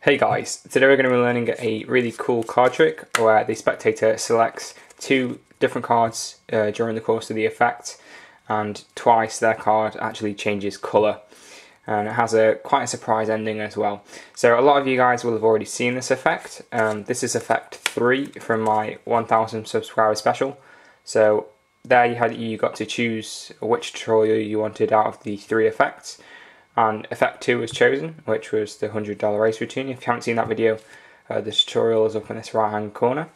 Hey guys, today we're going to be learning a really cool card trick where the spectator selects two different cards during the course of the effect, and twice their card actually changes colour, and it has quite a surprise ending as well. So a lot of you guys will have already seen this effect. This is effect 3 from my 1000 subscriber special. So there you got to choose which tutorial you wanted out of the 3 effects. And effect 2 was chosen, which was the $100 race routine. If you haven't seen that video, the tutorial is up in this right hand corner.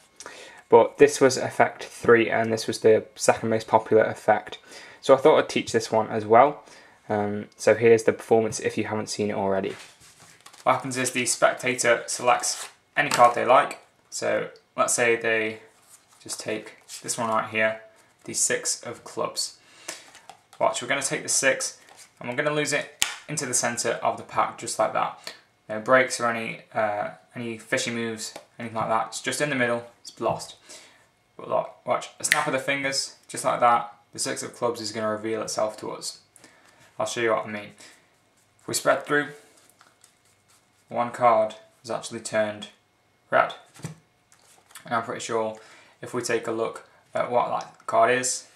But this was effect 3, and this was the second most popular effect. So I thought I'd teach this one as well. So here's the performance if you haven't seen it already. What happens is the spectator selects any card they like. So let's say they just take this one right here, the 6 of clubs. Watch, we're going to take the 6 and we're going to lose it into the centre of the pack, just like that. No breaks or any fishy moves, anything like that. It's just in the middle, it's lost. But look, watch, a snap of the fingers, just like that, the 6 of clubs is going to reveal itself to us. I'll show you what I mean. If we spread through, one card is actually turned red. And I'm pretty sure if we take a look at what that card is,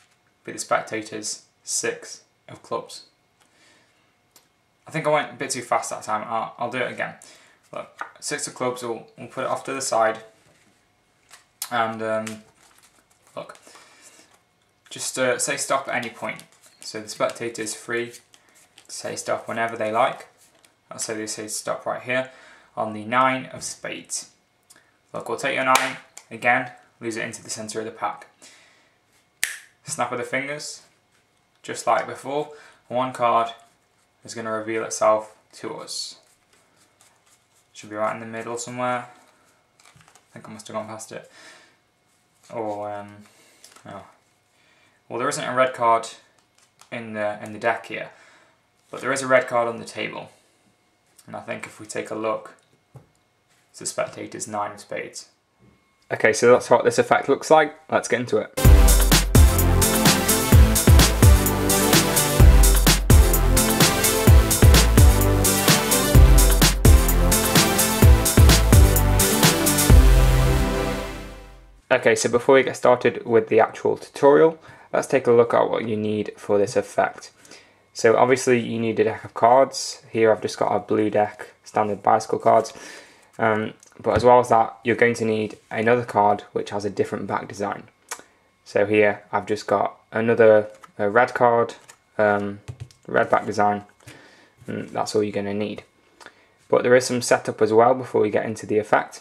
it'll be the spectator's 6 of clubs. I think I went a bit too fast that time. I'll do it again. Look, 6 of clubs, we'll put it off to the side. And look, just say stop at any point. So the spectator is free to say stop whenever they like. Let's say they say stop right here on the 9 of spades. Look, we'll take your 9 again, lose it into the centre of the pack. Snap of the fingers, just like before, one card is going to reveal itself to us. Should be right in the middle somewhere. I think I must have gone past it. Or oh. Well, there isn't a red card in the deck here, but there is a red card on the table. And I think if we take a look, it's the spectator's 9 of spades. Okay, so that's what this effect looks like. Let's get into it. Okay, so before we get started with the actual tutorial, let's take a look at what you need for this effect. So obviously you need a deck of cards. Here I've just got a blue deck, standard bicycle cards. But as well as that, you're going to need another card which has a different back design. So here I've just got another red card, red back design, and that's all you're going to need. But there is some setup as well before we get into the effect.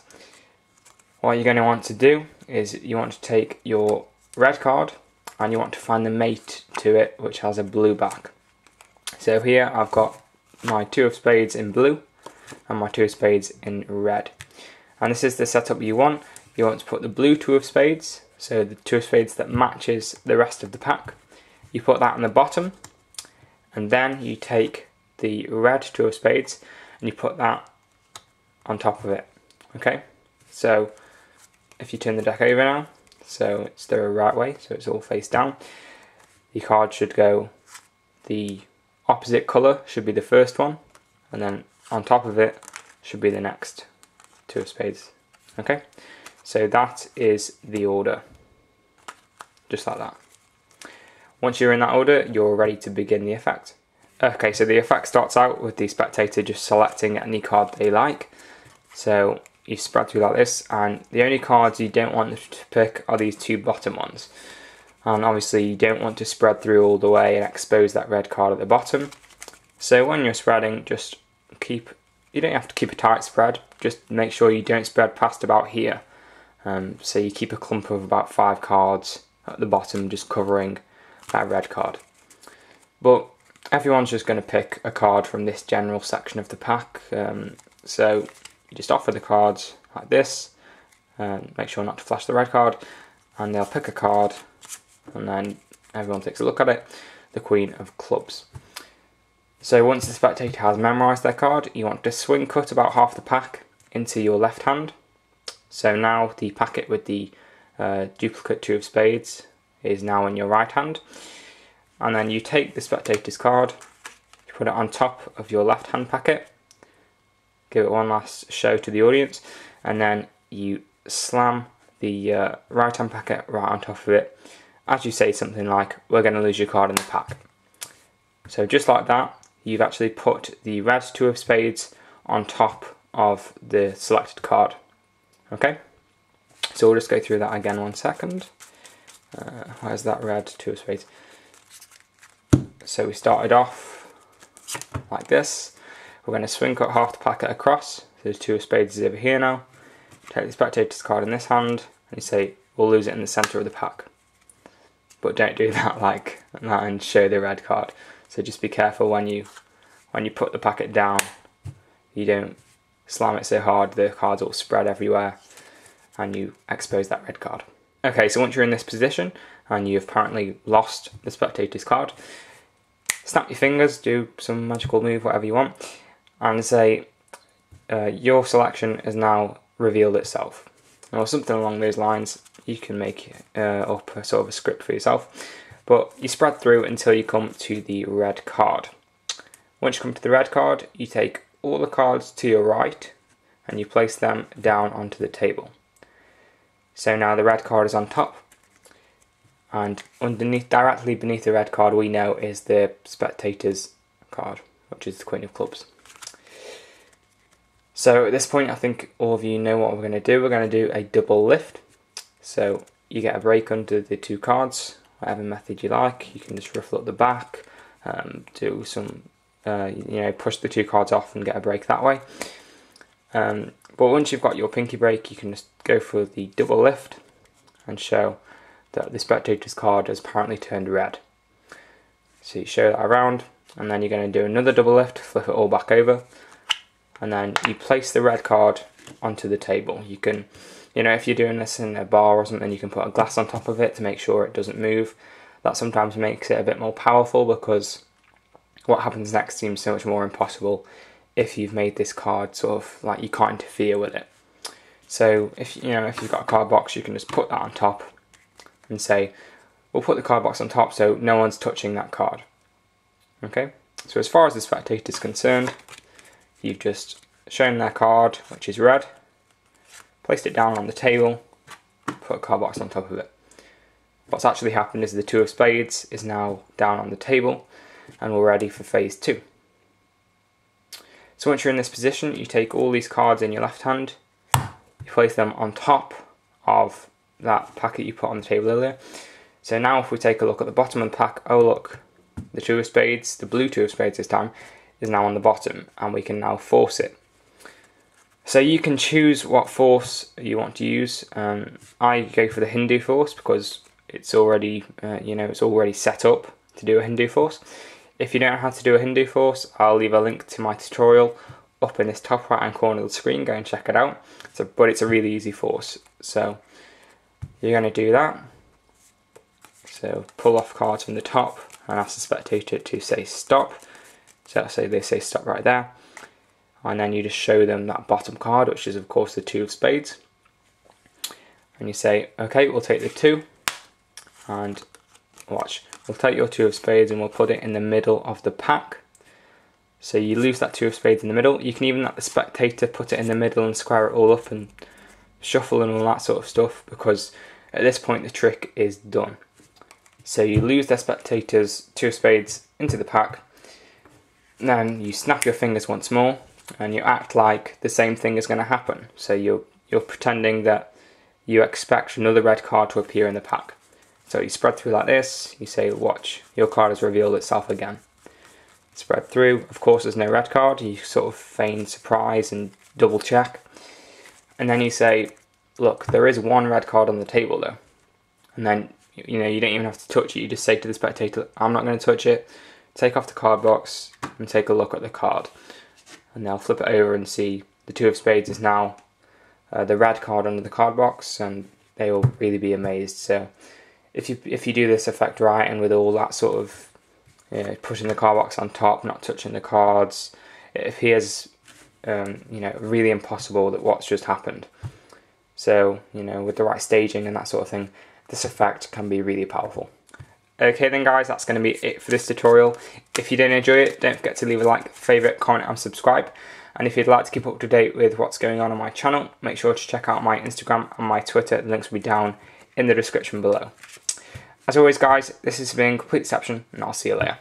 What you're going to want to do is you want to take your red card and you want to find the mate to it which has a blue back. So here I've got my 2 of spades in blue and my 2 of spades in red. And this is the setup you want. You want to put the blue 2 of spades, so the 2 of spades that matches the rest of the pack. You put that on the bottom, and then you take the red 2 of spades and you put that on top of it. Okay, so if you turn the deck over now, so it's the right way, so it's all face down, the card should go, the opposite colour should be the first one, and then on top of it should be the next 2 of spades. Okay, so that is the order, just like that. Once you're in that order, you're ready to begin the effect. Okay, so the effect starts out with the spectator just selecting any card they like. So you spread through like this, and the only cards you don't want to pick are these 2 bottom ones. And obviously you don't want to spread through all the way and expose that red card at the bottom. So when you're spreading, just you don't have to keep a tight spread, just make sure you don't spread past about here. So you keep a clump of about 5 cards at the bottom just covering that red card. But everyone's just going to pick a card from this general section of the pack. So you just offer the cards like this, make sure not to flash the red card, and they'll pick a card, and then everyone takes a look at it, the Queen of Clubs. So once the spectator has memorised their card, you want to swing cut about half the pack into your left hand. So now the packet with the duplicate 2 of spades is now in your right hand, and then you take the spectator's card, you put it on top of your left hand packet, give it one last show to the audience, and then you slam the right hand packet right on top of it as you say something like, "We're going to lose your card in the pack." So just like that, you've actually put the red two of spades on top of the selected card. Okay, so we'll just go through that again 1 second. Where's that red two of spades? So we started off like this. We're going to swing cut half the packet across. So the two of spades is over here now. Take the spectator's card in this hand and you say, "We'll lose it in the centre of the pack." But don't do that like that and show the red card. So just be careful when you put the packet down, you don't slam it so hard the cards all spread everywhere and you expose that red card. Okay, so once you're in this position and you've apparently lost the spectator's card, snap your fingers, do some magical move, whatever you want, and say your selection has now revealed itself, or something along those lines. You can make up a sort of a script for yourself, but you spread through until you come to the red card. Once you come to the red card, you take all the cards to your right and you place them down onto the table. So now the red card is on top, and underneath, directly beneath the red card, we know is the spectator's card, which is the Queen of Clubs. So at this point, I think all of you know what we're going to do. We're going to do a double lift. So you get a break under the two cards, whatever method you like. You can just ruffle up the back, do some, push the two cards off and get a break that way. But once you've got your pinky break, you can just go for the double lift and show that the spectator's card has apparently turned red. So you show that around, and then you're going to do another double lift, flip it all back over, and then you place the red card onto the table. You can, if you're doing this in a bar or something, you can put a glass on top of it to make sure it doesn't move. That sometimes makes it a bit more powerful because what happens next seems so much more impossible if you've made this card sort of like you can't interfere with it. So if you've got a card box, you can just put that on top and say, "We'll put the card box on top so no one's touching that card." Okay, so as far as the spectator is concerned, you've just shown their card, which is red, placed it down on the table, put a card box on top of it. What's actually happened is the two of spades is now down on the table and we're ready for phase 2. So once you're in this position, you take all these cards in your left hand, you place them on top of that packet you put on the table earlier. So now if we take a look at the bottom of the pack, oh look, the two of spades, the blue two of spades this time, is now on the bottom and we can now force it. So you can choose what force you want to use. I go for the Hindu force because it's already, it's already set up to do a Hindu force. If you don't know how to do a Hindu force, I'll leave a link to my tutorial up in this top right hand corner of the screen. Go and check it out. But it's a really easy force. So you're going to do that. So pull off cards from the top and ask the spectator to say stop. So let's say they say stop right there. And then you just show them that bottom card, which is of course the two of spades. And you say, okay, we'll take the 2 and watch. We'll take your 2 of spades and we'll put it in the middle of the pack. So you lose that 2 of spades in the middle. You can even let the spectator put it in the middle and square it all up and shuffle and all that sort of stuff, because at this point the trick is done. So you lose the spectator's 2 of spades into the pack. Then you snap your fingers once more and you act like the same thing is going to happen. So you're pretending that you expect another red card to appear in the pack. So you spread through like this, you say, watch, your card has revealed itself again. Spread through, of course there's no red card, you sort of feign surprise and double check. And then you say, look, there is one red card on the table though. And then, you don't even have to touch it, you just say to the spectator, I'm not going to touch it, take off the card box and take a look at the card. And they'll flip it over and see the 2 of spades is now the red card under the card box, and they will really be amazed. So if you do this effect right and with all that sort of pushing the card box on top, not touching the cards, it appears really impossible that what's just happened. So with the right staging and that sort of thing, this effect can be really powerful. Okay then guys, that's going to be it for this tutorial. If you did enjoy it, don't forget to leave a like, favourite, comment and subscribe. And if you'd like to keep up to date with what's going on my channel, make sure to check out my Instagram and my Twitter. The links will be down in the description below. As always guys, this has been Complete Deception, and I'll see you later.